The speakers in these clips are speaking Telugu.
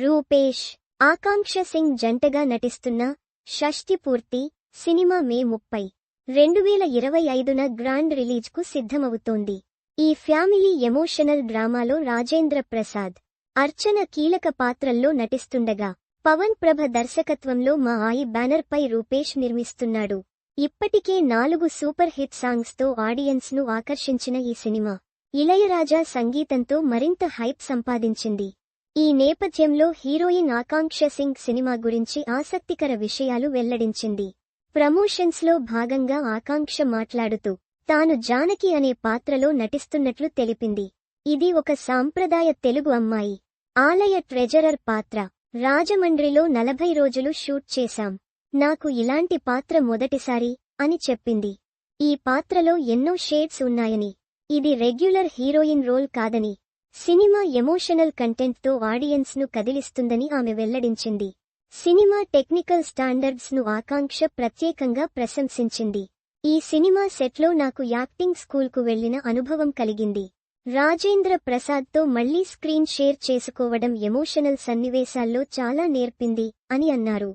రూపేష్, ఆకాంక్ష సింగ్ జంటగా నటిస్తున్న షష్ఠి పూర్తి సినిమా మే 30, 2025న గ్రాండ్ రిలీజ్కు సిద్ధమవుతోంది. ఈ ఫ్యామిలీ ఎమోషనల్ డ్రామాలో రాజేంద్ర ప్రసాద్, అర్చన కీలక పాత్రల్లో నటిస్తుండగా పవన్ ప్రభ దర్శకత్వంలో మా ఆయి బ్యానర్పై రూపేష్ నిర్మిస్తున్నాడు. ఇప్పటికే 4 సూపర్ హిట్ సాంగ్స్తో ఆడియన్స్ను ఆకర్షించిన ఈ సినిమా ఇళయరాజా సంగీతంతో మరింత హైప్ సంపాదించింది. ఈ నేపథ్యంలో హీరోయిన్ ఆకాంక్ష సింగ్ సినిమా గురించి ఆసక్తికర విషయాలు వెల్లడించింది. ప్రమోషన్స్లో భాగంగా ఆకాంక్ష మాట్లాడుతూ తాను జానకి అనే పాత్రలో నటిస్తున్నట్లు తెలిపింది. ఇది ఒక సాంప్రదాయ తెలుగు అమ్మాయి. ఆలయ ట్రెజరర్ పాత్ర. రాజమండ్రిలో 40 రోజులు షూట్ చేశాం. నాకు ఇలాంటి పాత్ర మొదటిసారి అని చెప్పింది. ఈ పాత్రలో ఎన్నో షేడ్స్ ఉన్నాయని, ఇది రెగ్యులర్ హీరోయిన్ రోల్ కాదని, సినిమా ఎమోషనల్ కంటెంట్తో ఆడియన్స్ను కదిలిస్తుందని ఆమె వెల్లడించింది. సినిమా టెక్నికల్ స్టాండర్డ్స్ను ఆకాంక్ష ప్రత్యేకంగా ప్రశంసించింది. ఈ సినిమా సెట్లో నాకు యాక్టింగ్ స్కూల్కు వెళ్లిన అనుభవం కలిగింది. రాజేంద్ర ప్రసాద్తో మళ్లీ స్క్రీన్ షేర్ చేసుకోవడం ఎమోషనల్ సన్నివేశాల్లో చాలా నేర్పింది అని అన్నారు.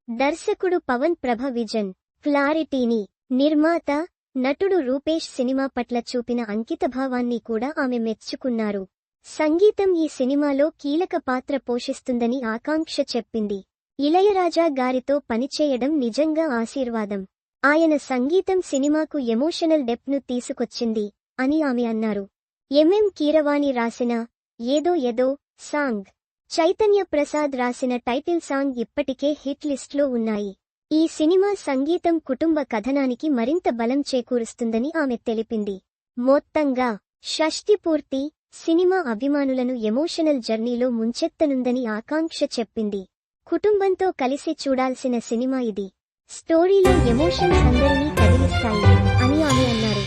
దర్శకుడు పవన్ ప్రభ విజన్, క్లారిటీని, నిర్మాత, నటుడు రూపేష్ సినిమా పట్ల చూపిన అంకితభావాన్ని కూడా ఆమె మెచ్చుకున్నారు. సంగీతం ఈ సినిమాలో కీలక పాత్ర పోషిస్తుందని ఆకాంక్ష చెప్పింది. ఇళయరాజా గారితో పనిచేయడం నిజంగా ఆశీర్వాదం. ఆయన సంగీతం సినిమాకు ఎమోషనల్ డెప్త్ను తీసుకొచ్చింది అని ఆమె అన్నారు. ఎంఎం కీరవాణి రాసిన ఏదో ఏదో సాంగ్, చైతన్య ప్రసాద్ రాసిన టైటిల్ సాంగ్ ఇప్పటికే హిట్ లిస్ట్లో ఉన్నాయి. ఈ సినిమా సంగీతం కుటుంబ కథనానికి మరింత బలం చేకూరుస్తుందని ఆమె తెలిపింది. మొత్తంగా షష్ఠి పూర్తి సినిమా అభిమానులను ఎమోషనల్ జర్నీలో ముంచెత్తనుందని ఆకాంక్ష చెప్పింది. కుటుంబంతో కలిసి చూడాల్సిన సినిమా ఇది. స్టోరీలో ఎమోషన్స్ అందరినీ కదిలిస్తాయి అని ఆమె అన్నారు.